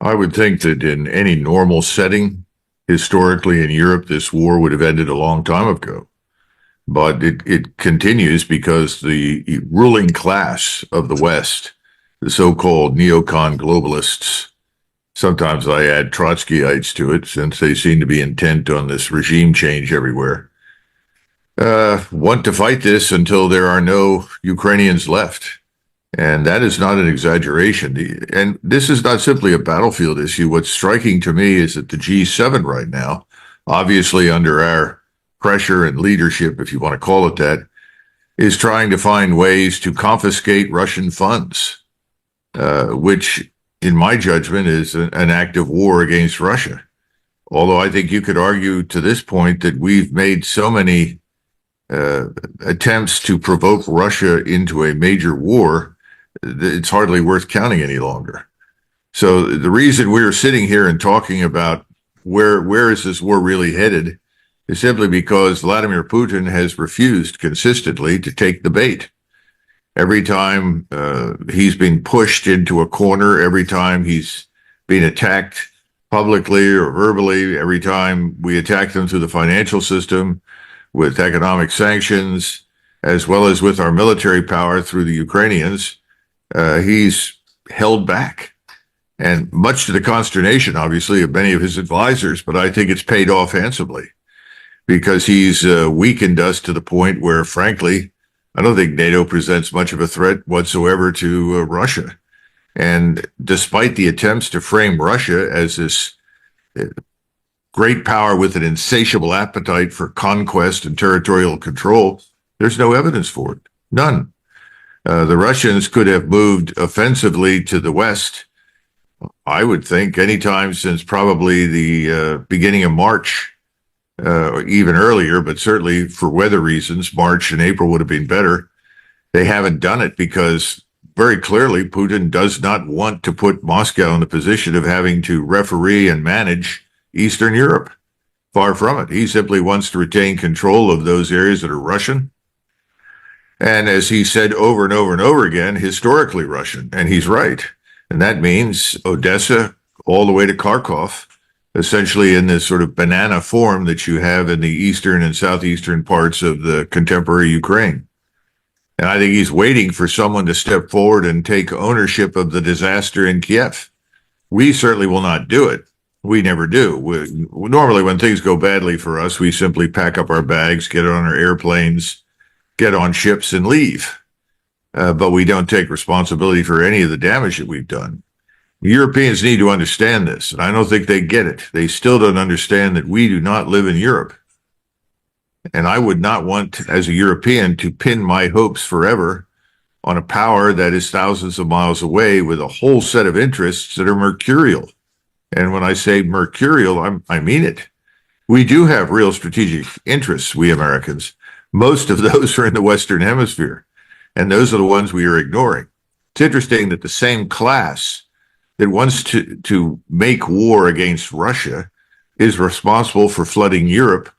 I would think that in any normal setting, historically in Europe, this war would have ended a long time ago. But it continues because the ruling class of the West, the so-called neocon globalists, sometimes I add Trotskyites to it since they seem to be intent on this regime change everywhere, want to fight this until there are no Ukrainians left. And that is not an exaggeration. And this is not simply a battlefield issue. What's striking to me is that the G7 right now, obviously under our pressure and leadership, if you want to call it that, is trying to find ways to confiscate Russian funds, which, in my judgment, is an act of war against Russia. Although I think you could argue to this point that we've made so many attempts to provoke Russia into a major war, it's hardly worth counting any longer. So the reason we're sitting here and talking about where is this war really headed is simply because Vladimir Putin has refused consistently to take the bait. Every time he's been pushed into a corner, every time he's been attacked publicly or verbally, every time we attack them through the financial system with economic sanctions, as well as with our military power through the Ukrainians, he's held back. And much to the consternation, obviously, of many of his advisors, but I think it's paid off handsomely because he's weakened us to the point where, frankly, I don't think NATO presents much of a threat whatsoever to Russia. And despite the attempts to frame Russia as this great power with an insatiable appetite for conquest and territorial control, there's no evidence for it. None. The Russians could have moved offensively to the west, I would think, anytime since probably the beginning of March, or even earlier, but certainly for weather reasons, March and April would have been better. They haven't done it because very clearly Putin does not want to put Moscow in the position of having to referee and manage Eastern Europe. Far from it. He simply wants to retain control of those areas that are Russian. And as he said over and over and over again, historically Russian. And he's right. And that means Odessa all the way to Kharkov, essentially in this sort of banana form that you have in the eastern and southeastern parts of the contemporary Ukraine. And I think he's waiting for someone to step forward and take ownership of the disaster in Kiev. We certainly will not do it. We never do. Normally, when things go badly for us, we simply pack up our bags, get on our airplanes, get on ships, and leave. But we don't take responsibility for any of the damage that we've done. Europeans need to understand this, and I don't think they get it. They still don't understand that we do not live in Europe. And I would not want, as a European, to pin my hopes forever on a power that is thousands of miles away with a whole set of interests that are mercurial. And when I say mercurial, I mean it. We do have real strategic interests, we Americans. Most of those are in the Western Hemisphere, and those are the ones we are ignoring. It's interesting that the same class that wants to make war against Russia is responsible for flooding Europe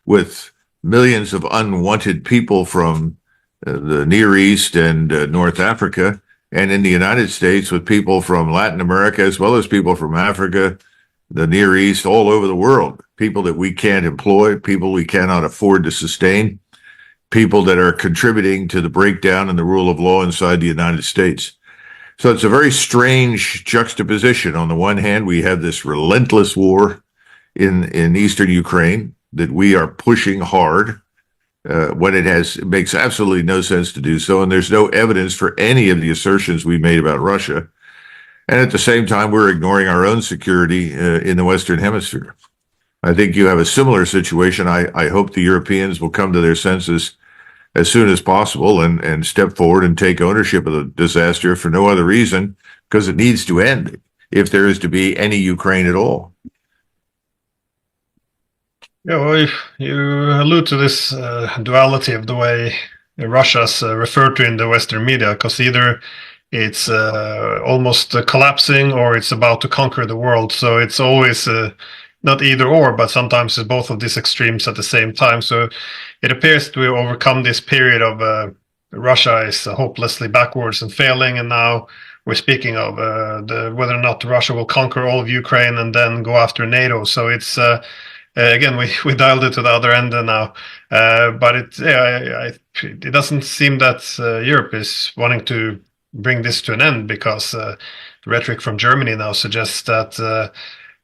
with millions of unwanted people from the Near East and North Africa, and in the United States with people from Latin America, as well as people from Africa, the Near East, all over the world, people that we can't employ, people we cannot afford to sustain, people that are contributing to the breakdown in the rule of law inside the United States. So it's a very strange juxtaposition. On the one hand, we have this relentless war in eastern Ukraine that we are pushing hard when it makes absolutely no sense to do so, and there's no evidence for any of the assertions we made about Russia. And at the same time, we're ignoring our own security in the Western Hemisphere. I think you have a similar situation. I hope the Europeans will come to their senses as soon as possible and step forward and take ownership of the disaster for no other reason, because it needs to end if there is to be any Ukraine at all. Yeah, well, you allude to this duality of the way Russia's referred to in the Western media, because either it's almost collapsing or it's about to conquer the world. So it's always not either or, but sometimes it's both of these extremes at the same time. So it appears to overcome this period of Russia is hopelessly backwards and failing, and now we're speaking of, whether or not Russia will conquer all of Ukraine and then go after NATO. So it's again, we dialed it to the other end now, but it doesn't seem that Europe is wanting to bring this to an end, because the rhetoric from Germany now suggests that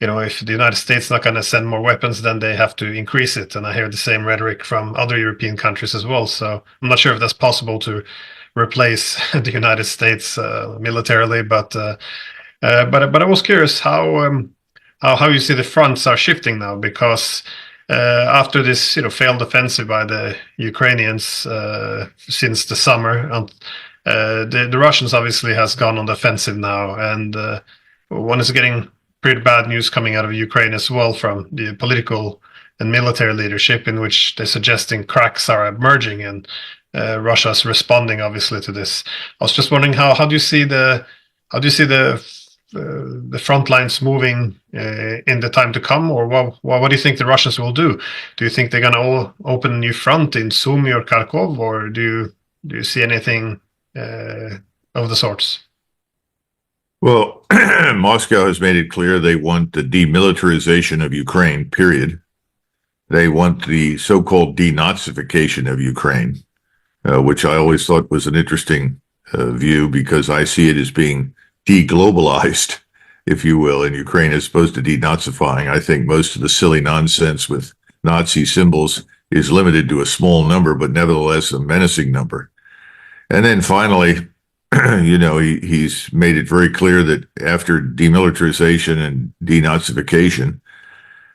if the United States is not going to send more weapons, then they have to increase it. And I hear the same rhetoric from other European countries as well. So I'm not sure if that's possible to replace the United States militarily, but I was curious how you see the fronts are shifting now, because after this failed offensive by the Ukrainians since the summer, the Russians obviously has gone on the offensive now, and one is getting pretty bad news coming out of Ukraine as well from the political and military leadership, in which they're suggesting cracks are emerging, and Russia's responding obviously to this. I was just wondering how do you see the front lines moving in the time to come, or what do you think the Russians will do? Do you think they're going to open a new front in Sumy or Kharkov, or do you see anything of the sorts? Well, Moscow has made it clear they want the demilitarization of Ukraine, period. They want the so-called denazification of Ukraine, which I always thought was an interesting view, because I see it as being deglobalized, if you will, and Ukraine is supposed to denazifying. I think most of the silly nonsense with Nazi symbols is limited to a small number, but nevertheless a menacing number. And then finally, he's made it very clear that after demilitarization and denazification,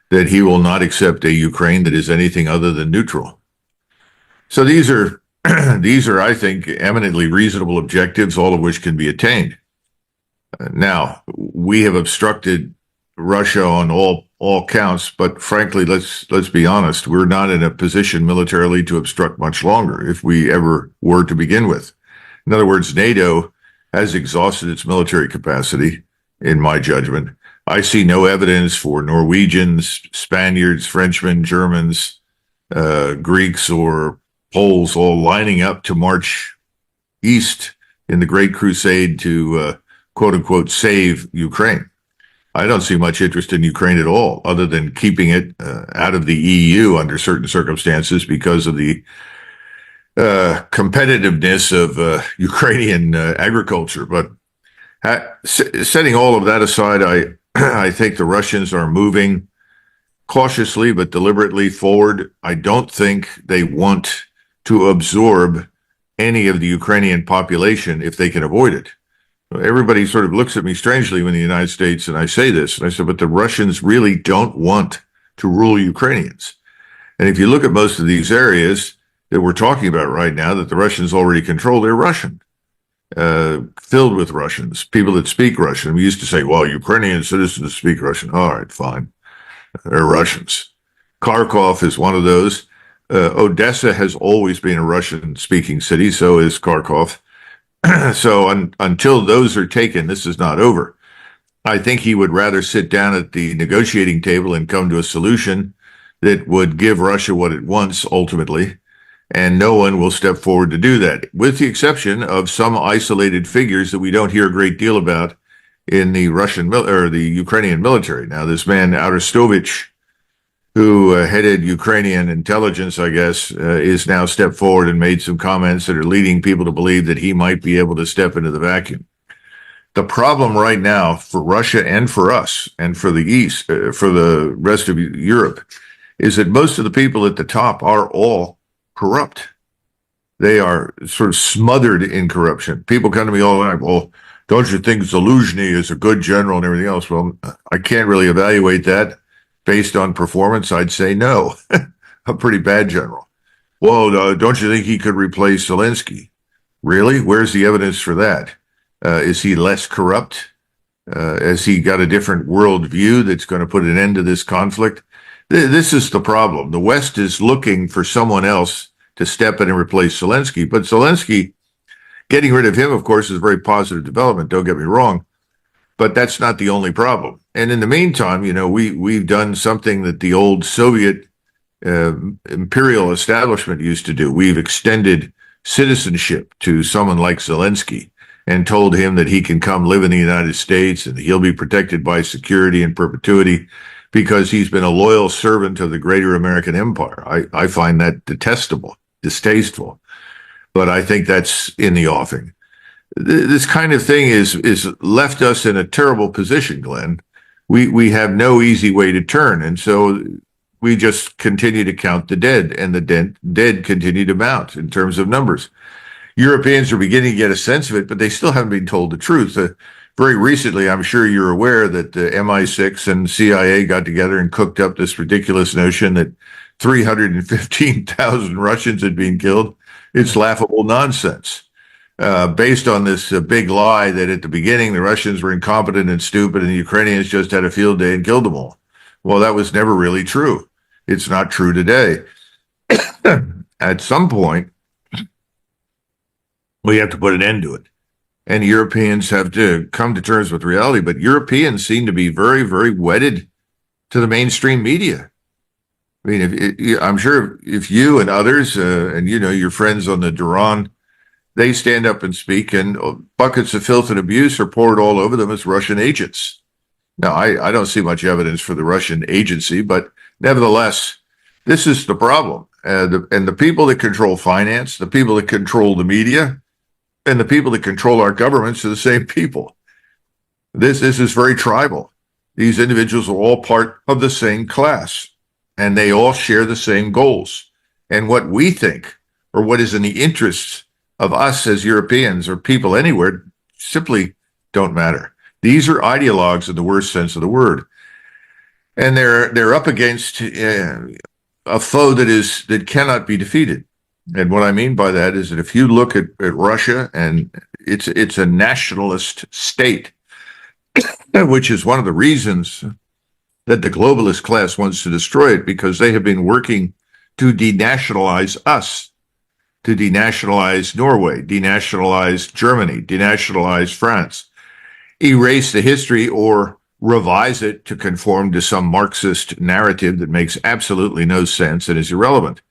that he will not accept a Ukraine that is anything other than neutral. So these are, I think, eminently reasonable objectives, all of which can be attained. Now, we have obstructed Russia on all counts, but frankly, let's be honest, we're not in a position militarily to obstruct much longer, if we ever were to begin with. In other words, NATO has exhausted its military capacity, in my judgment. I see no evidence for Norwegians, Spaniards, Frenchmen, Germans, Greeks, or Poles all lining up to march east in the Great Crusade to, quote unquote, save Ukraine. I don't see much interest in Ukraine at all, other than keeping it out of the EU under certain circumstances because of the competitiveness of Ukrainian agriculture. But setting all of that aside, I think the Russians are moving cautiously but deliberately forward. I don't think they want to absorb any of the Ukrainian population if they can avoid it. Everybody sort of looks at me strangely when the United States, and I say this, and I said, but the Russians really don't want to rule Ukrainians. And if you look at most of these areas that we're talking about right now that the Russians already control, they're Russian, filled with Russians, people that speak Russian. We used to say, well, Ukrainian citizens speak Russian. All right, fine. They're Russians. Kharkov is one of those. Odessa has always been a Russian-speaking city, so is Kharkov. So until those are taken, this is not over. I think he would rather sit down at the negotiating table and come to a solution that would give Russia what it wants ultimately, and no one will step forward to do that, with the exception of some isolated figures that we don't hear a great deal about in the Russian or the Ukrainian military. Now, this man Arestovich, who headed Ukrainian intelligence, I guess, is now stepped forward and made some comments that are leading people to believe that he might be able to step into the vacuum. The problem right now for Russia and for us and for the East, for the rest of Europe, is that most of the people at the top are all corrupt. They are sort of smothered in corruption. People come to me all the time, well, don't you think Zaluzhny is a good general and everything else? Well, I can't really evaluate that based on performance. I'd say no, a pretty bad general. Well, don't you think he could replace Zelensky? Really? Where's the evidence for that? Is he less corrupt? Has he got a different worldview that's going to put an end to this conflict? This is the problem. The West is looking for someone else to step in and replace Zelensky. But Zelensky, getting rid of him, of course, is a very positive development. Don't get me wrong. But that's not the only problem. And in the meantime, we've done something that the old Soviet imperial establishment used to do. We've extended citizenship to someone like Zelensky. and told him that he can come live in the United States and he'll be protected by security and perpetuity because he's been a loyal servant of the greater American empire. I find that detestable, distasteful, but I think that's in the offing. This kind of thing is left us in a terrible position, Glenn. We have no easy way to turn, and so we just continue to count the dead, and the dead continue to mount in terms of numbers. Europeans are beginning to get a sense of it, but they still haven't been told the truth. Very recently, I'm sure you're aware that the MI6 and CIA got together and cooked up this ridiculous notion that 315,000 Russians had been killed. It's laughable nonsense. Based on this big lie that at the beginning the Russians were incompetent and stupid and the Ukrainians just had a field day and killed them all. Well, that was never really true. It's not true today. At some point, we have to put an end to it. And Europeans have to come to terms with reality. But Europeans seem to be very, very wedded to the mainstream media. I mean, I'm sure if you and others, and your friends on the Duran, they stand up and speak, and buckets of filth and abuse are poured all over them as Russian agents. Now, I don't see much evidence for the Russian agency, but nevertheless, this is the problem. And the people that control finance, the people that control the media, and the people that control our governments are the same people. This is very tribal. These individuals are all part of the same class, and they all share the same goals. And what we think, or what is in the interests of us as Europeans or people anywhere, simply don't matter. These are ideologues in the worst sense of the word. And they're up against a foe that cannot be defeated. And what I mean by that is that if you look at Russia, and it's a nationalist state, which is one of the reasons that the globalist class wants to destroy it, because they have been working to denationalize us, to denationalize Norway, denationalize Germany, denationalize France, erase the history or revise it to conform to some Marxist narrative that makes absolutely no sense and is irrelevant.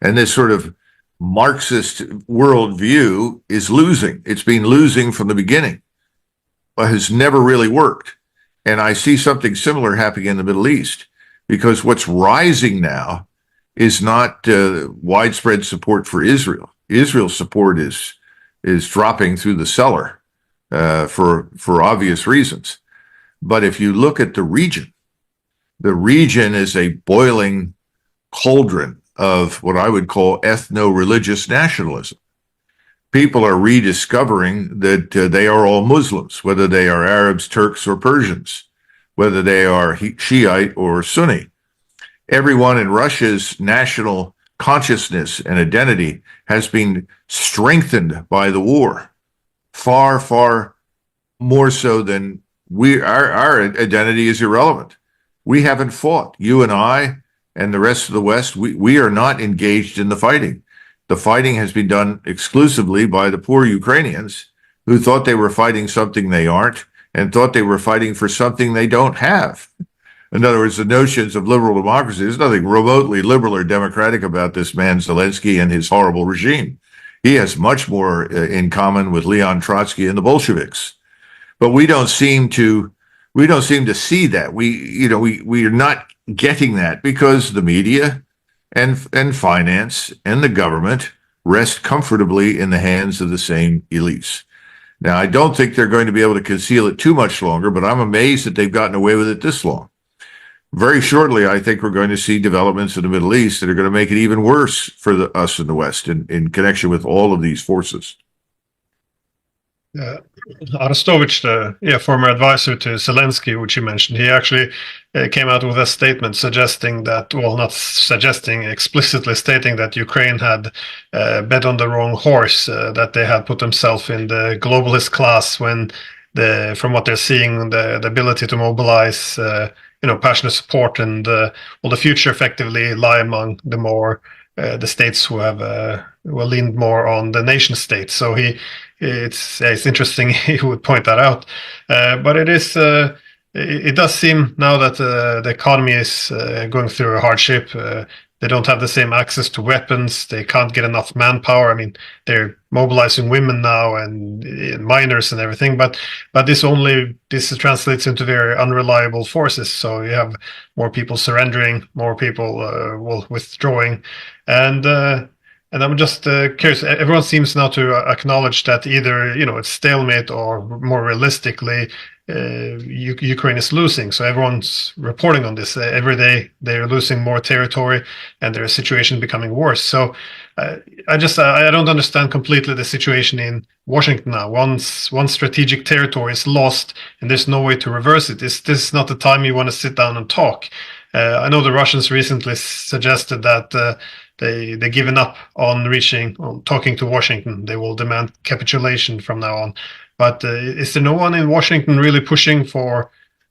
And this sort of Marxist worldview is losing. It's been losing from the beginning, but has never really worked. And I see something similar happening in the Middle East, because what's rising now is not widespread support for Israel. Israel's support is dropping through the cellar for obvious reasons. But if you look at the region is a boiling cauldron of what I would call ethno-religious nationalism. People are rediscovering that they are all Muslims, whether they are Arabs, Turks, or Persians, whether they are Shiite or Sunni. Everyone in Russia's national consciousness and identity has been strengthened by the war, far, far more so than our identity is irrelevant. We haven't fought. You and I and the rest of the West, we are not engaged in the fighting. The fighting has been done exclusively by the poor Ukrainians who thought they were fighting something they aren't and thought they were fighting for something they don't have. In other words, the notions of liberal democracy, there's nothing remotely liberal or democratic about this man Zelensky and his horrible regime. He has much more in common with Leon Trotsky and the Bolsheviks. But we don't seem to see that. We are not getting that because the media and finance and the government rest comfortably in the hands of the same elites. Now, I don't think they're going to be able to conceal it too much longer, but I'm amazed that they've gotten away with it this long. Very shortly, I think we're going to see developments in the Middle East that are going to make it even worse for us in the West in connection with all of these forces. Arestovich, the former advisor to Zelensky, which you mentioned, he actually came out with a statement suggesting that, well, not suggesting, explicitly stating that Ukraine had bet on the wrong horse, that they had put themselves in the globalist class when, from what they're seeing, the ability to mobilize passionate support and the future effectively lie among the states who have leaned more on the nation state. So it's interesting he would point that out, but it does seem now that the economy is going through a hardship. They don't have the same access to weapons. They can't get enough manpower. I mean, they're mobilizing women now and minors and everything, but this translates into very unreliable forces. So you have more people surrendering, more people withdrawing, and I'm just curious. Everyone seems now to acknowledge that either it's stalemate or, more realistically, Ukraine is losing. So everyone's reporting on this every day. They're losing more territory, and their situation becoming worse. So I don't understand completely the situation in Washington now. Once one strategic territory is lost, and there's no way to reverse it. This is not the time you want to sit down and talk. I know the Russians recently suggested that they've given up on talking to Washington. They will demand capitulation from now on. But is there no one in Washington really pushing for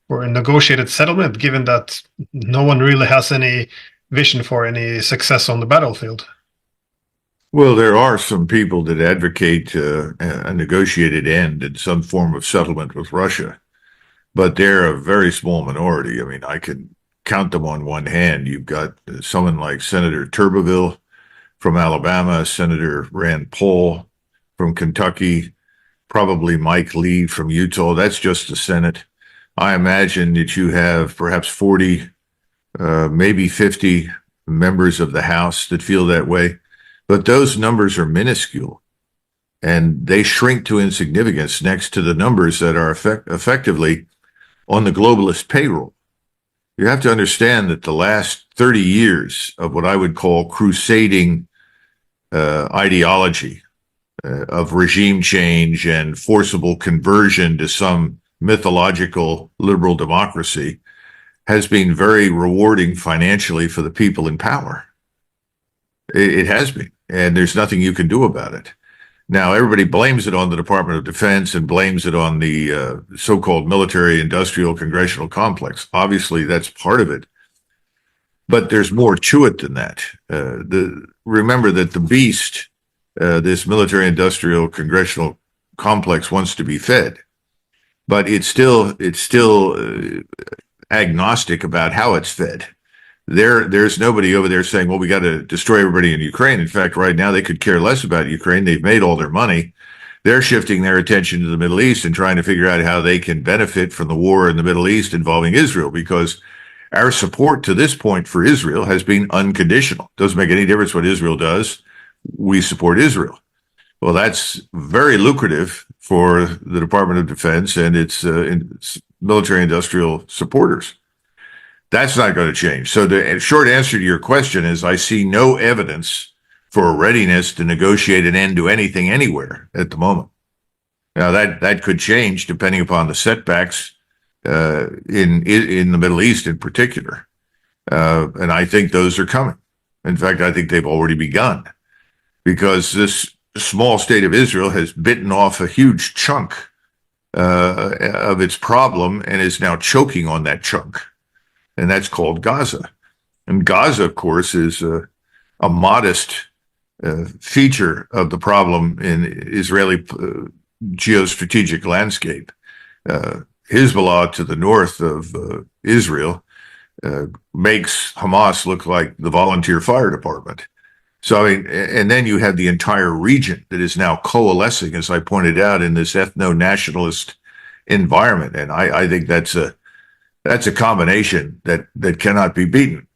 a negotiated settlement, given that no one really has any vision for any success on the battlefield? Well, there are some people that advocate a negotiated end and some form of settlement with Russia, but they're a very small minority. I mean, I can count them on one hand. You've got someone like Senator Tuberville from Alabama, Senator Rand Paul from Kentucky, probably Mike Lee from Utah. That's just the Senate. I imagine that you have perhaps 40, maybe 50 members of the House that feel that way. But those numbers are minuscule, and they shrink to insignificance next to the numbers that are effectively on the globalist payroll. You have to understand that the last 30 years of what I would call crusading ideology of regime change and forcible conversion to some mythological liberal democracy has been very rewarding financially for the people in power. It has been, and there's nothing you can do about it. Now, everybody blames it on the Department of Defense and blames it on the so-called military-industrial congressional complex. Obviously, that's part of it. But there's more to it than that. Remember that the beast, this military-industrial congressional complex, wants to be fed, but it's still agnostic about how it's fed. There's nobody over there saying, well, we got to destroy everybody in Ukraine. In fact, right now they could care less about Ukraine. They've made all their money. They're shifting their attention to the Middle East and trying to figure out how they can benefit from the war in the Middle East involving Israel, because our support to this point for Israel has been unconditional. Doesn't make any difference what Israel does. We support Israel. Well, that's very lucrative for the Department of Defense and its military-industrial supporters. That's not going to change. So the short answer to your question is I see no evidence for a readiness to negotiate an end to anything anywhere at the moment. Now, that could change depending upon the setbacks in the Middle East in particular. And I think those are coming. In fact, I think they've already begun, because this small state of Israel has bitten off a huge chunk of its problem and is now choking on that chunk. And that's called Gaza. And Gaza, of course, is a modest feature of the problem in Israeli geostrategic landscape. Hezbollah to the north of Israel makes Hamas look like the volunteer fire department. So, I mean, and then you have the entire region that is now coalescing, as I pointed out, in this ethno-nationalist environment. And I think that's a combination that cannot be beaten.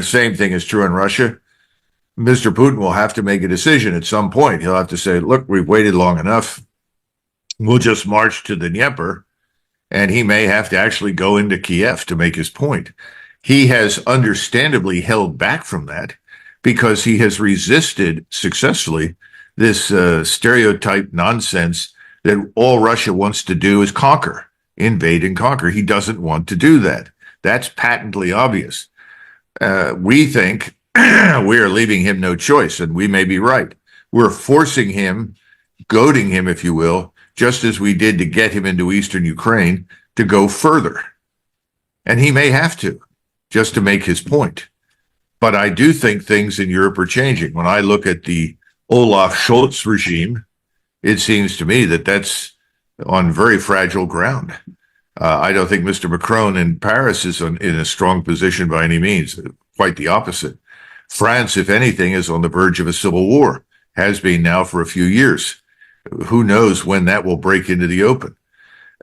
Same thing is true in Russia. Mr. Putin will have to make a decision at some point. He'll have to say, look, we've waited long enough. We'll just march to the Dnieper. And he may have to actually go into Kiev to make his point. He has understandably held back from that because he has resisted successfully this stereotype nonsense that all Russia wants to do is conquer. Invade and conquer. He doesn't want to do that. That's patently obvious. We think we are leaving him no choice, and we may be right. We're forcing him, goading him, if you will, just as we did to get him into eastern Ukraine, to go further. And he may have to, just to make his point. But I do think things in Europe are changing. When I look at the Olaf Scholz regime, it seems to me that that's on very fragile ground. I don't think Mr. Macron in Paris is in a strong position by any means. Quite the opposite. France, if anything, is on the verge of a civil war, has been now for a few years. Who knows when that will break into the open?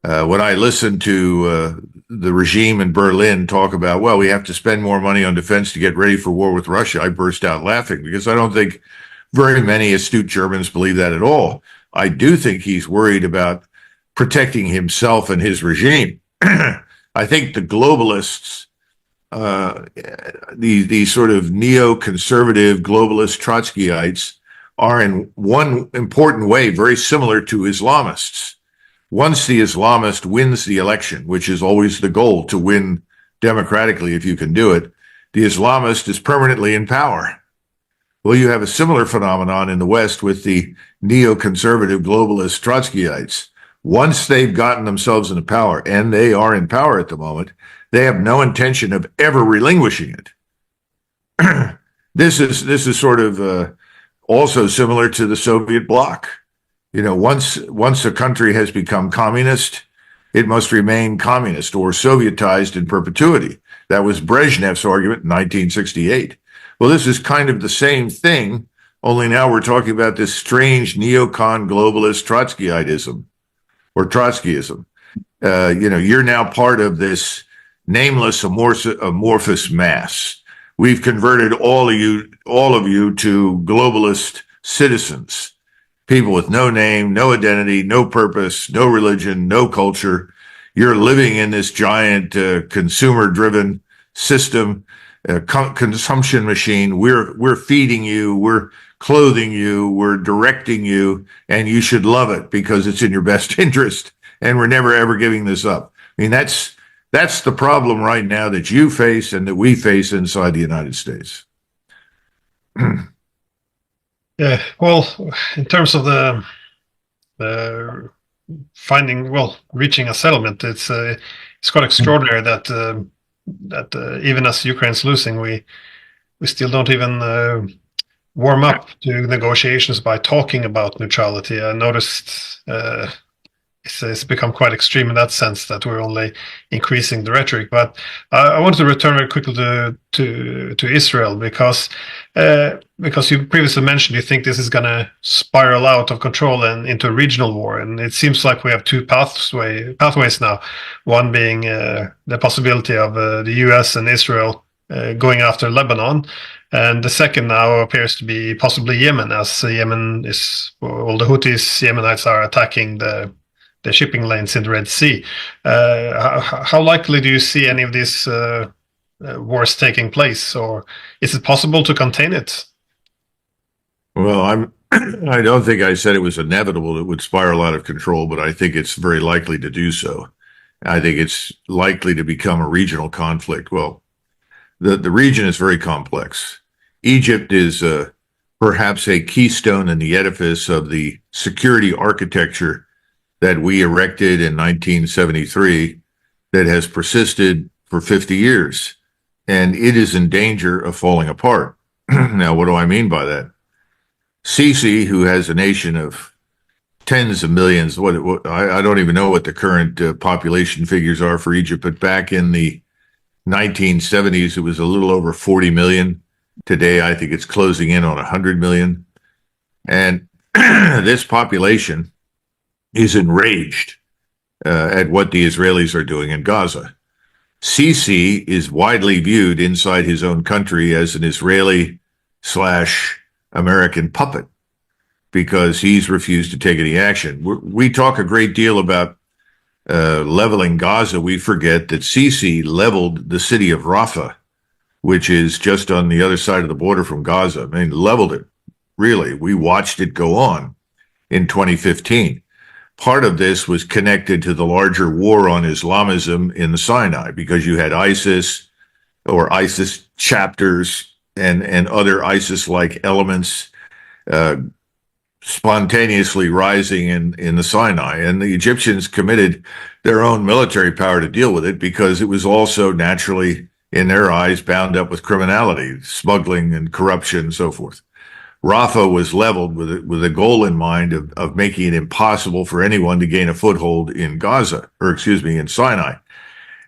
When I listen to the regime in Berlin talk about, well, we have to spend more money on defense to get ready for war with Russia, I burst out laughing because I don't think very many astute Germans believe that at all. I do think he's worried about protecting himself and his regime. I think the globalists, these sort of neoconservative globalist Trotskyites, are in one important way very similar to Islamists. Once the Islamist wins the election, which is always the goal, to win democratically if you can do it, the Islamist is permanently in power. Well, you have a similar phenomenon in the West with the neoconservative globalist Trotskyites. Once they've gotten themselves into power, and they are in power at the moment, they have no intention of ever relinquishing it. This is sort of also similar to the Soviet bloc. You know, once a country has become communist, it must remain communist or Sovietized in perpetuity. That was Brezhnev's argument in 1968. Well, this is kind of the same thing, only now we're talking about this strange neocon globalist Trotskyitism or Trotskyism. You're now part of this nameless amorphous mass. We've converted all of you to globalist citizens, people with no name, no identity, no purpose, no religion, no culture. You're living in this giant consumer-driven system, consumption machine. We're feeding you, we're clothing you, we're directing you, and you should love it because it's in your best interest. And we're never ever giving this up. I mean, that's the problem right now that you face and that we face inside the United States. Yeah, well, in terms of the reaching a settlement, it's quite extraordinary that even as Ukraine's losing, we still don't even warm up to negotiations by talking about neutrality. I noticed it's become quite extreme in that sense that we're only increasing the rhetoric. But I want to return very quickly to Israel because you previously mentioned you think this is going to spiral out of control and into a regional war, and it seems like we have two pathways now. One being the possibility of the U.S. and Israel going after Lebanon, and the second now appears to be possibly Yemen, as Yemen is, well, the Houthis, Yemenites are attacking the shipping lanes in the Red Sea. How likely do you see any of these wars taking place, or is it possible to contain it? Well, I don't think I said it was inevitable it would spiral out of control, but I think it's very likely to do so. I think it's likely to become a regional conflict. Well, the region is very complex. Egypt is perhaps a keystone in the edifice of the security architecture that we erected in 1973 that has persisted for 50 years, and it is in danger of falling apart. Now, what do I mean by that? Sisi, who has a nation of tens of millions, I don't even know what the current population figures are for Egypt, but back in the 1970s, it was a little over 40 million. Today, I think it's closing in on 100 million. And this population is enraged at what the Israelis are doing in Gaza. Sisi is widely viewed inside his own country as an Israeli/American puppet because he's refused to take any action. We talk a great deal about leveling Gaza. We forget that Sisi leveled the city of Rafah, which is just on the other side of the border from Gaza. I mean, leveled it, really. We watched it go on in 2015. Part of this was connected to the larger war on Islamism in the Sinai, because you had ISIS or ISIS chapters and other ISIS-like elements spontaneously rising in the Sinai. And the Egyptians committed their own military power to deal with it because it was also naturally, in their eyes, bound up with criminality, smuggling and corruption and so forth. Rafah was leveled with a goal in mind of making it impossible for anyone to gain a foothold in in Sinai.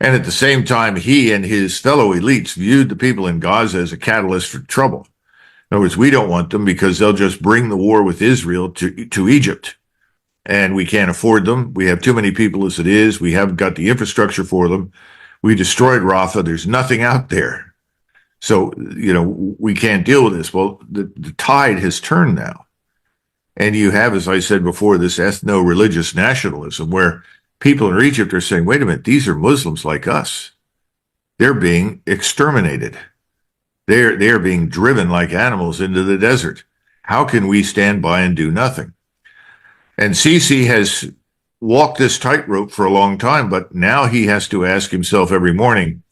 And at the same time, he and his fellow elites viewed the people in Gaza as a catalyst for trouble. In other words, we don't want them because they'll just bring the war with Israel to Egypt. And we can't afford them. We have too many people as it is. We haven't got the infrastructure for them. We destroyed Rafah. There's nothing out there. So, we can't deal with this. Well, the tide has turned now. And you have, as I said before, this ethno-religious nationalism where people in Egypt are saying, wait a minute, these are Muslims like us. They're being exterminated. They're being driven like animals into the desert. How can we stand by and do nothing? And Sisi has walked this tightrope for a long time, but now he has to ask himself every morning,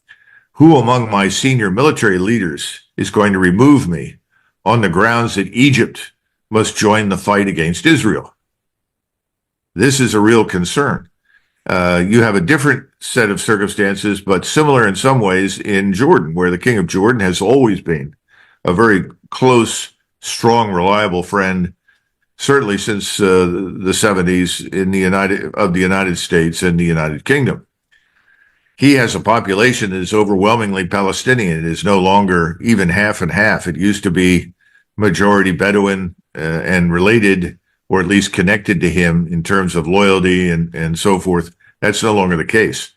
who among my senior military leaders is going to remove me on the grounds that Egypt must join the fight against Israel? This is a real concern. You have a different set of circumstances, but similar in some ways in Jordan, where the king of Jordan has always been a very close, strong, reliable friend, certainly since the 70s in the United States and the United Kingdom. He has a population that is overwhelmingly Palestinian. It is no longer even half and half. It used to be majority Bedouin and related, or at least connected to him in terms of loyalty and so forth. That's no longer the case.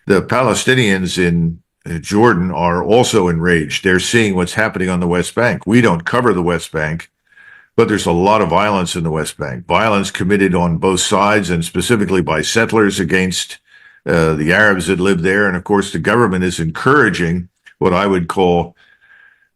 The Palestinians in Jordan are also enraged. They're seeing what's happening on the West Bank. We don't cover the West Bank, but there's a lot of violence in the West Bank, violence committed on both sides and specifically by settlers against the Arabs that live there. And of course, the government is encouraging what I would call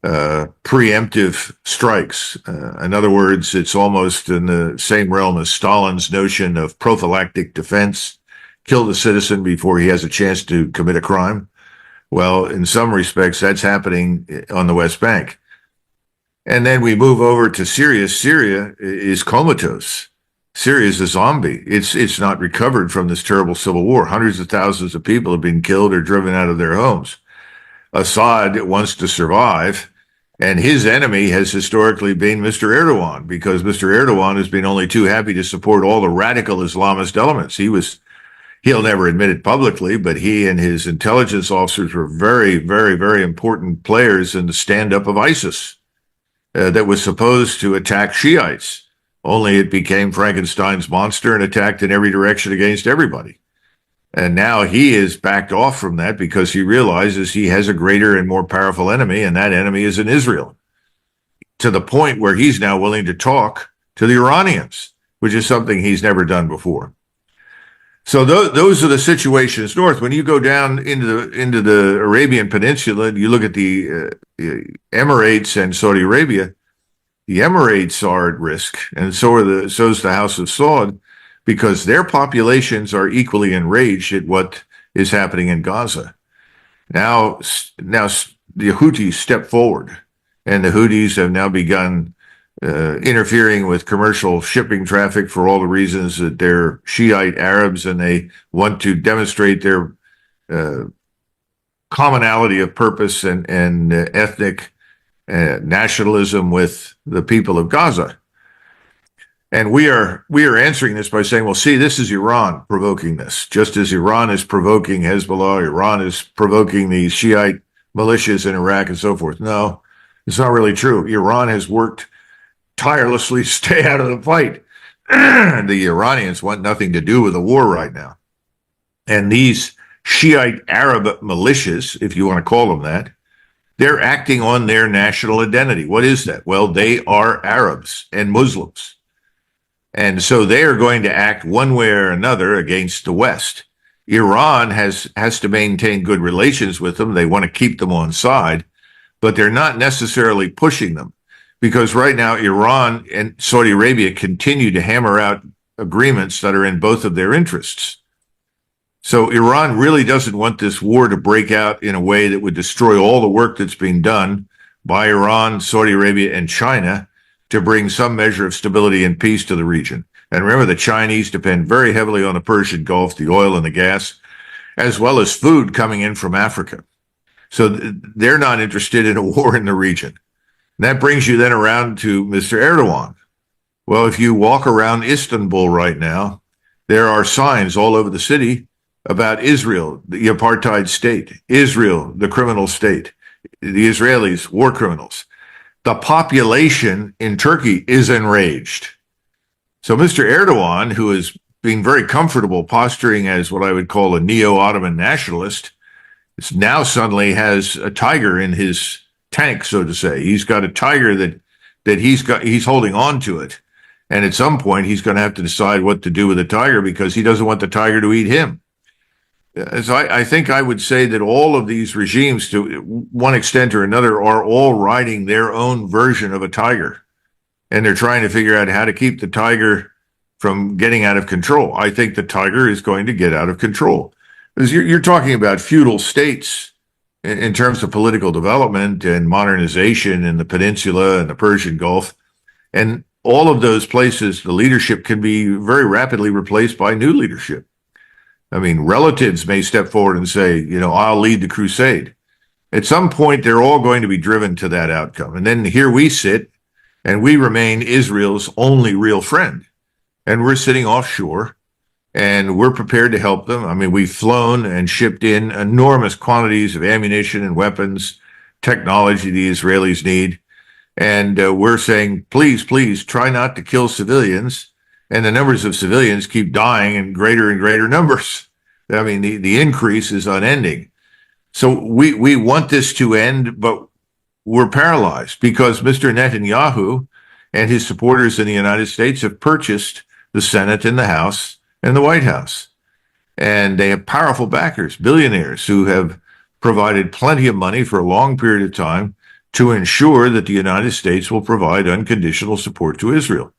preemptive strikes. In other words, it's almost in the same realm as Stalin's notion of prophylactic defense, kill the citizen before he has a chance to commit a crime. Well, in some respects, that's happening on the West Bank. And then we move over to Syria. Syria is comatose. Syria is a zombie. It's not recovered from this terrible civil war. Hundreds of thousands of people have been killed or driven out of their homes. Assad wants to survive, and his enemy has historically been Mr. Erdogan, because Mr. Erdogan has been only too happy to support all the radical Islamist elements. He'll never admit it publicly, but he and his intelligence officers were very, very, very important players in the stand-up of ISIS that was supposed to attack Shiites. Only it became Frankenstein's monster and attacked in every direction against everybody. And now he is backed off from that because he realizes he has a greater and more powerful enemy, and that enemy is in Israel, to the point where he's now willing to talk to the Iranians, which is something he's never done before. So those are the situations north. When you go down into the Arabian Peninsula, and you look at the Emirates and Saudi Arabia. The Emirates are at risk, and so's the House of Saud, because their populations are equally enraged at what is happening in Gaza. Now the Houthis step forward, and the Houthis have now begun interfering with commercial shipping traffic for all the reasons that they're Shiite Arabs and they want to demonstrate their commonality of purpose and ethnic nationalism with the people of Gaza. And we are answering this by saying, well, see, this is Iran provoking this, just as Iran is provoking Hezbollah, Iran is provoking the Shiite militias in Iraq and so forth. No, it's not really true. Iran has worked tirelessly to stay out of the fight. The Iranians want nothing to do with the war right now. And these Shiite Arab militias, if you want to call them that, they're acting on their national identity. What is that? Well, they are Arabs and Muslims. And so they are going to act one way or another against the West. Iran has to maintain good relations with them. They want to keep them on side, but they're not necessarily pushing them, because right now Iran and Saudi Arabia continue to hammer out agreements that are in both of their interests. So Iran really doesn't want this war to break out in a way that would destroy all the work that's being done by Iran, Saudi Arabia, and China to bring some measure of stability and peace to the region. And remember, the Chinese depend very heavily on the Persian Gulf, the oil and the gas, as well as food coming in from Africa. So they're not interested in a war in the region. And that brings you then around to Mr. Erdogan. Well, if you walk around Istanbul right now, there are signs all over the city about Israel, the apartheid state, Israel, the criminal state, the Israelis, war criminals. the population in Turkey is enraged. So Mr. Erdogan, who is being very comfortable posturing as what I would call a neo-Ottoman nationalist, now suddenly has a tiger in his tank, so to say. He's got a tiger that he's holding on to it. And at some point, he's going to have to decide what to do with the tiger because he doesn't want the tiger to eat him. So I think I would say that all of these regimes, to one extent or another, are all riding their own version of a tiger. And they're trying to figure out how to keep the tiger from getting out of control. I think the tiger is going to get out of control. Because you're talking about feudal states in terms of political development and modernization in the peninsula and the Persian Gulf. And all of those places, the leadership can be very rapidly replaced by new leadership. I mean, relatives may step forward and say, you know, I'll lead the crusade. At some point, they're all going to be driven to that outcome. And then here we sit, and we remain Israel's only real friend. And we're sitting offshore, and we're prepared to help them. I mean, we've flown and shipped in enormous quantities of ammunition and weapons, technology the Israelis need. And we're saying, please, please try not to kill civilians. And the numbers of civilians keep dying in greater and greater numbers. I mean, the increase is unending. So we want this to end, but we're paralyzed because Mr. Netanyahu and his supporters in the United States have purchased the Senate and the House and the White House. And they have powerful backers, billionaires who have provided plenty of money for a long period of time to ensure that the United States will provide unconditional support to Israel.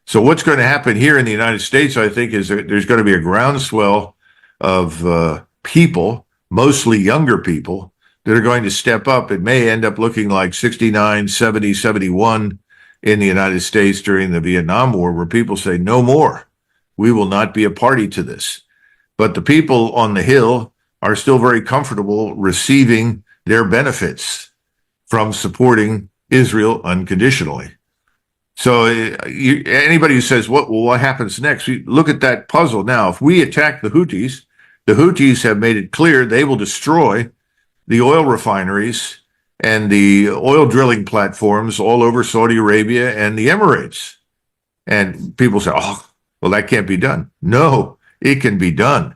So what's going to happen here in the United States, I think, is that there's going to be a groundswell of people, mostly younger people, that are going to step up. It may end up looking like 69, 70, 71 in the United States during the Vietnam War, where people say, no more. We will not be a party to this. But the people on the Hill are still very comfortable receiving their benefits from supporting Israel unconditionally. So anybody who says, what happens next? Look at that puzzle. Now, if we attack the Houthis have made it clear they will destroy the oil refineries and the oil drilling platforms all over Saudi Arabia and the Emirates. And people say, oh, well, that can't be done. No, it can be done.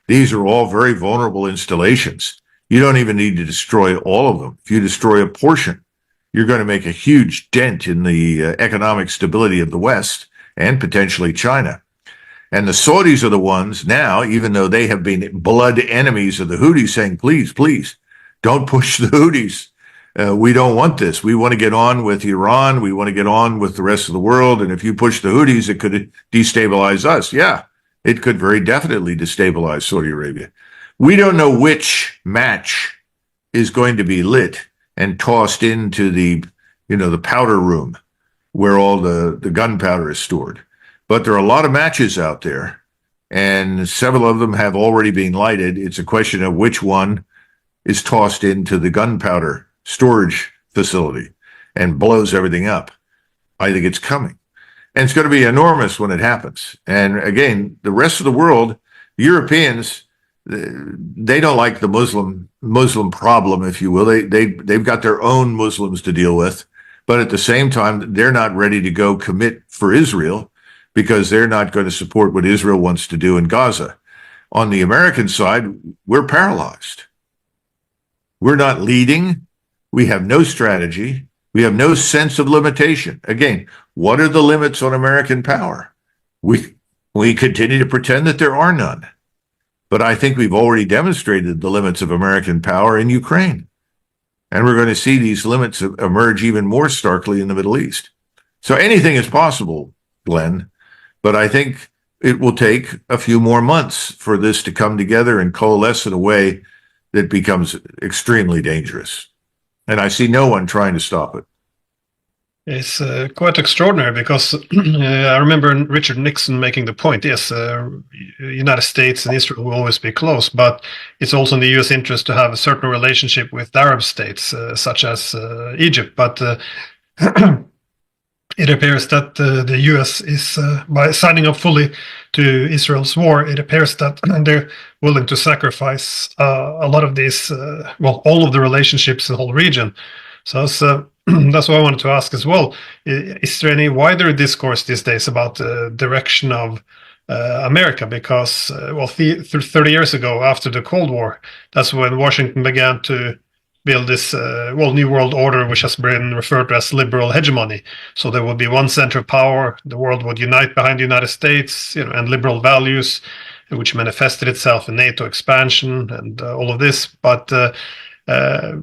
These are all very vulnerable installations. You don't even need to destroy all of them. If you destroy a portion, you're going to make a huge dent in the economic stability of the West and potentially China. And the Saudis are the ones now, even though they have been blood enemies of the Houthis, saying, please, please, don't push the Houthis. We don't want this. We want to get on with Iran. We want to get on with the rest of the world. And if you push the Houthis, it could destabilize us. Yeah, it could very definitely destabilize Saudi Arabia. We don't know which match is going to be lit and tossed into the powder room where all the gunpowder is stored. But there are a lot of matches out there, and several of them have already been lighted. It's a question of which one is tossed into the gunpowder storage facility and blows everything up. I think it's coming. And it's going to be enormous when it happens. And again, the rest of the world, Europeans, they don't like the Muslim problem, if you will. They've got their own Muslims to deal with. But at the same time, they're not ready to go commit for Israel because they're not going to support what Israel wants to do in Gaza. On the American side, we're paralyzed. We're not leading. We have no strategy. We have no sense of limitation. Again, what are the limits on American power? We continue to pretend that there are none. But I think we've already demonstrated the limits of American power in Ukraine. And we're going to see these limits emerge even more starkly in the Middle East. So anything is possible, Glenn. But I think it will take a few more months for this to come together and coalesce in a way that becomes extremely dangerous. And I see no one trying to stop it. It's quite extraordinary because I remember Richard Nixon making the point, yes, United States and Israel will always be close, but it's also in the U.S. interest to have a certain relationship with Arab states, such as Egypt. But it appears that the U.S. is, by signing up fully to Israel's war, it appears that they're willing to sacrifice a lot of these, all of the relationships in the whole region. So it's that's what I wanted to ask as well. Is there any wider discourse these days about the direction of America? Because, 30 years ago, after the Cold War, that's when Washington began to build this, New World Order, which has been referred to as liberal hegemony. So there would be one center of power, the world would unite behind the United States, and liberal values, which manifested itself in NATO expansion and all of this. But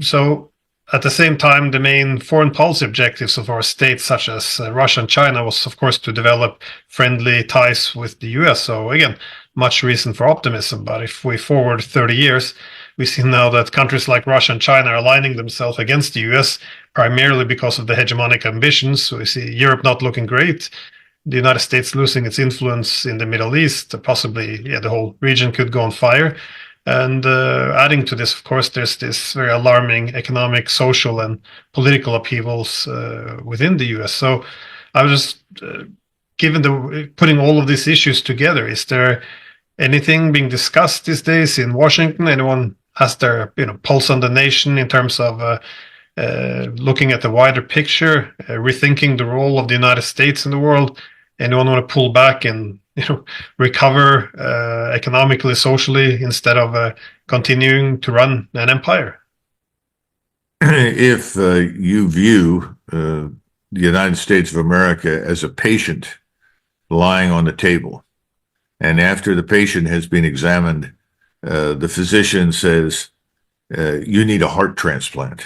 so at the same time, the main foreign policy objectives of our states, such as Russia and China, was, of course, to develop friendly ties with the US. So, again, much reason for optimism. But if we forward 30 years, we see now that countries like Russia and China are aligning themselves against the US, primarily because of the hegemonic ambitions. So we see Europe not looking great, the United States losing its influence in the Middle East, possibly, the whole region could go on fire. And adding to this, of course, there's this very alarming economic, social, and political upheavals within the US. So I was just, putting all of these issues together, is there anything being discussed these days in Washington? Anyone has their pulse on the nation in terms of looking at the wider picture, rethinking the role of the United States in the world? Anyone want to pull back and recover economically, socially, instead of continuing to run an empire? If you view the United States of America as a patient lying on the table, and after the patient has been examined, the physician says, you need a heart transplant.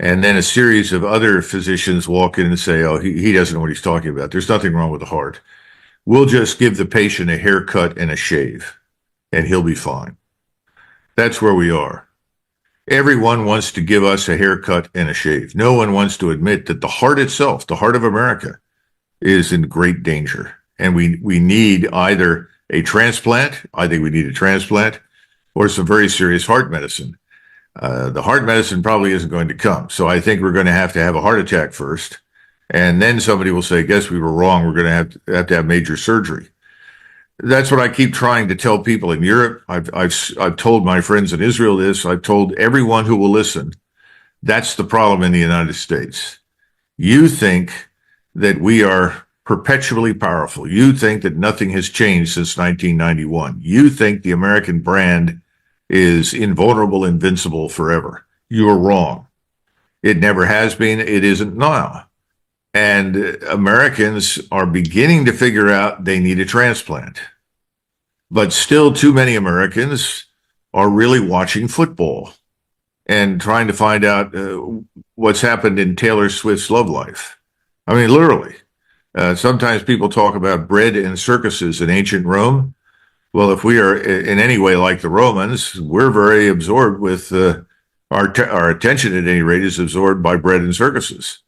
And then a series of other physicians walk in and say, oh, he doesn't know what he's talking about. There's nothing wrong with the heart. We'll just give the patient a haircut and a shave, and he'll be fine. That's where we are. Everyone wants to give us a haircut and a shave. No one wants to admit that the heart itself, the heart of America, is in great danger. And we need either a transplant, I think we need a transplant, or some very serious heart medicine. The heart medicine probably isn't going to come. So I think we're going to have a heart attack first. And then somebody will say, guess we were wrong. We're going to have major surgery. That's what I keep trying to tell people in Europe. I've told my friends in Israel this. I've told everyone who will listen. That's the problem in the United States. You think that we are perpetually powerful. You think that nothing has changed since 1991. You think the American brand is invulnerable, invincible forever. You are wrong. It never has been. It isn't now. And Americans are beginning to figure out they need a transplant. But still, too many Americans are really watching football and trying to find out what's happened in Taylor Swift's love life. I mean, literally. Sometimes people talk about bread and circuses in ancient Rome. Well, if we are in any way like the Romans, we're very absorbed with our attention, at any rate, is absorbed by bread and circuses.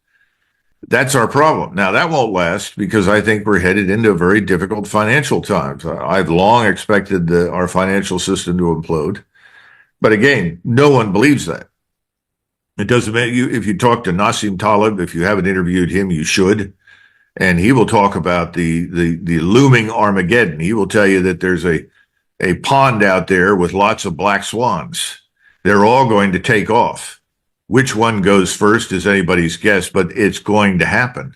That's our problem. Now, that won't last because I think we're headed into very difficult financial times. I've long expected our financial system to implode. But again, no one believes that. It doesn't matter if you talk to Nassim Taleb, if you haven't interviewed him, you should. And he will talk about the looming Armageddon. He will tell you that there's a pond out there with lots of black swans. They're all going to take off. Which one goes first is anybody's guess, but it's going to happen.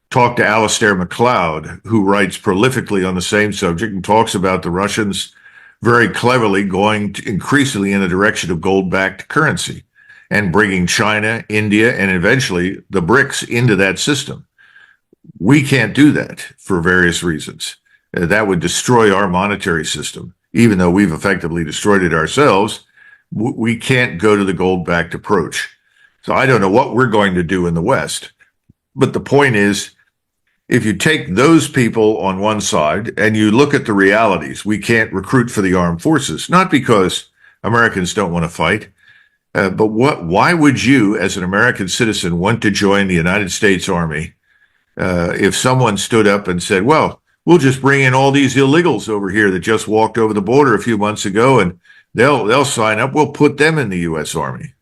Talk to Alistair MacLeod, who writes prolifically on the same subject and talks about the Russians very cleverly going increasingly in the direction of gold-backed currency and bringing China, India, and eventually the BRICS into that system. We can't do that for various reasons. That would destroy our monetary system. Even though we've effectively destroyed it ourselves, we can't go to the gold-backed approach. So I don't know what we're going to do in the West. But the point is, if you take those people on one side and you look at the realities, we can't recruit for the armed forces, not because Americans don't want to fight, but why would you, as an American citizen, want to join the United States Army if someone stood up and said, well, we'll just bring in all these illegals over here that just walked over the border a few months ago and they'll sign up. We'll put them in the U.S. Army.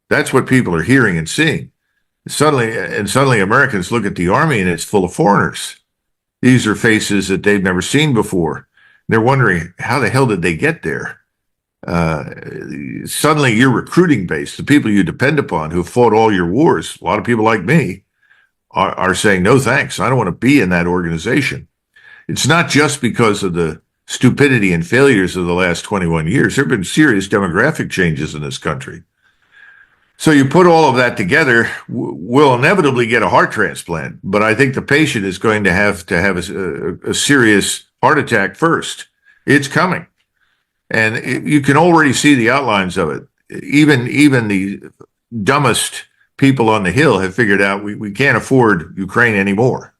That's what people are hearing and seeing. Suddenly Americans look at the Army and it's full of foreigners. These are faces that they've never seen before. They're wondering, how the hell did they get there? suddenly your recruiting base, the people you depend upon who fought all your wars, a lot of people like me are saying, no, thanks. I don't want to be in that organization. It's not just because of the stupidity and failures of the last 21 years. There have been serious demographic changes in this country. So you put all of that together, we'll inevitably get a heart transplant, but I think the patient is going to have a serious heart attack first. It's coming. And you can already see the outlines of it. Even the dumbest people on the Hill have figured out we can't afford Ukraine anymore.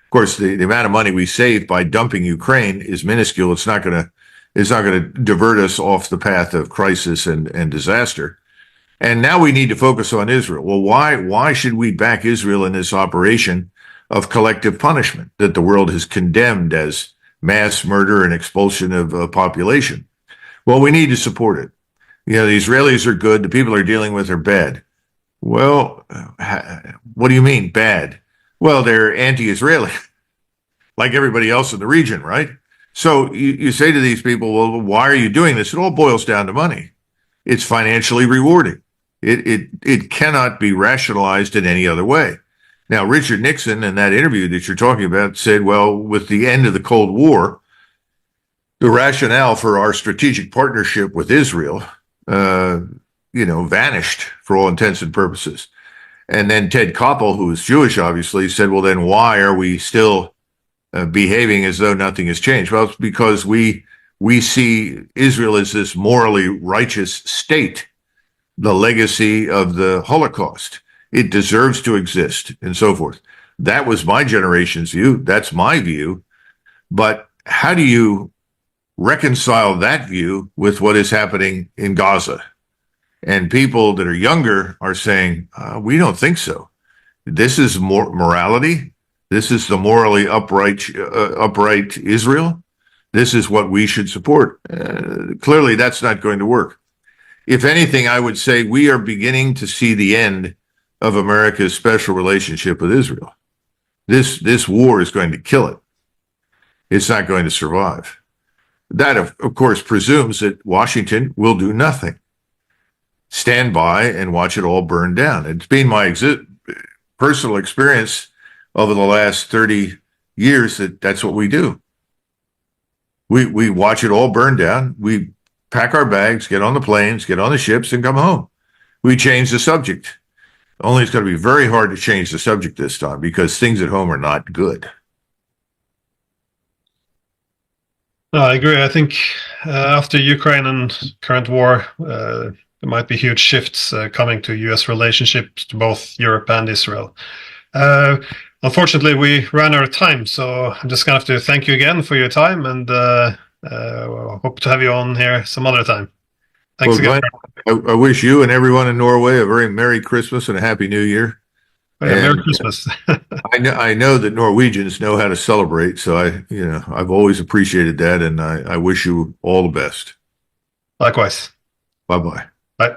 Of course, the amount of money we save by dumping Ukraine is minuscule. It's not going to divert us off the path of crisis and disaster. And now we need to focus on Israel. Well, why should we back Israel in this operation of collective punishment that the world has condemned as mass murder and expulsion of a population? Well, we need to support it. The Israelis are good. The people they're dealing with are bad. Well, what do you mean bad? Well, they're anti-Israeli, like everybody else in the region, right? So you say to these people, well, why are you doing this? It all boils down to money. It's financially rewarding. It cannot be rationalized in any other way. Now, Richard Nixon, in that interview that you're talking about, said, well, with the end of the Cold War, the rationale for our strategic partnership with Israel, vanished for all intents and purposes. And then Ted Koppel, who is Jewish, obviously, said, well, then why are we still behaving as though nothing has changed? Well, it's because we see Israel as this morally righteous state, the legacy of the Holocaust. It deserves to exist, and so forth. That was my generation's view. That's my view. But how do you reconcile that view with what is happening in Gaza? And people that are younger are saying, we don't think so. This is morality. This is the morally upright Israel. This is what we should support. Clearly, that's not going to work. If anything, I would say we are beginning to see the end of America's special relationship with Israel. This war is going to kill it. It's not going to survive. That, of course, presumes that Washington will do nothing. Stand by and watch it all burn down. It's been my personal experience over the last 30 years that's what we do. We watch it all burn down. We pack our bags, get on the planes, get on the ships, and come home. We change the subject. Only it's going to be very hard to change the subject this time because things at home are not good. No, I agree. I think after Ukraine and current war, there might be huge shifts coming to U.S. relationships to both Europe and Israel. Unfortunately, we ran out of time, so I'm just going to have to thank you again for your time, and hope to have you on here some other time. Thanks again. Glenn, I wish you and everyone in Norway a very Merry Christmas and a Happy New Year. Oh, yeah, Merry Christmas. I know that Norwegians know how to celebrate, so I've always appreciated that, and I wish you all the best. Likewise. Bye-bye. Bye.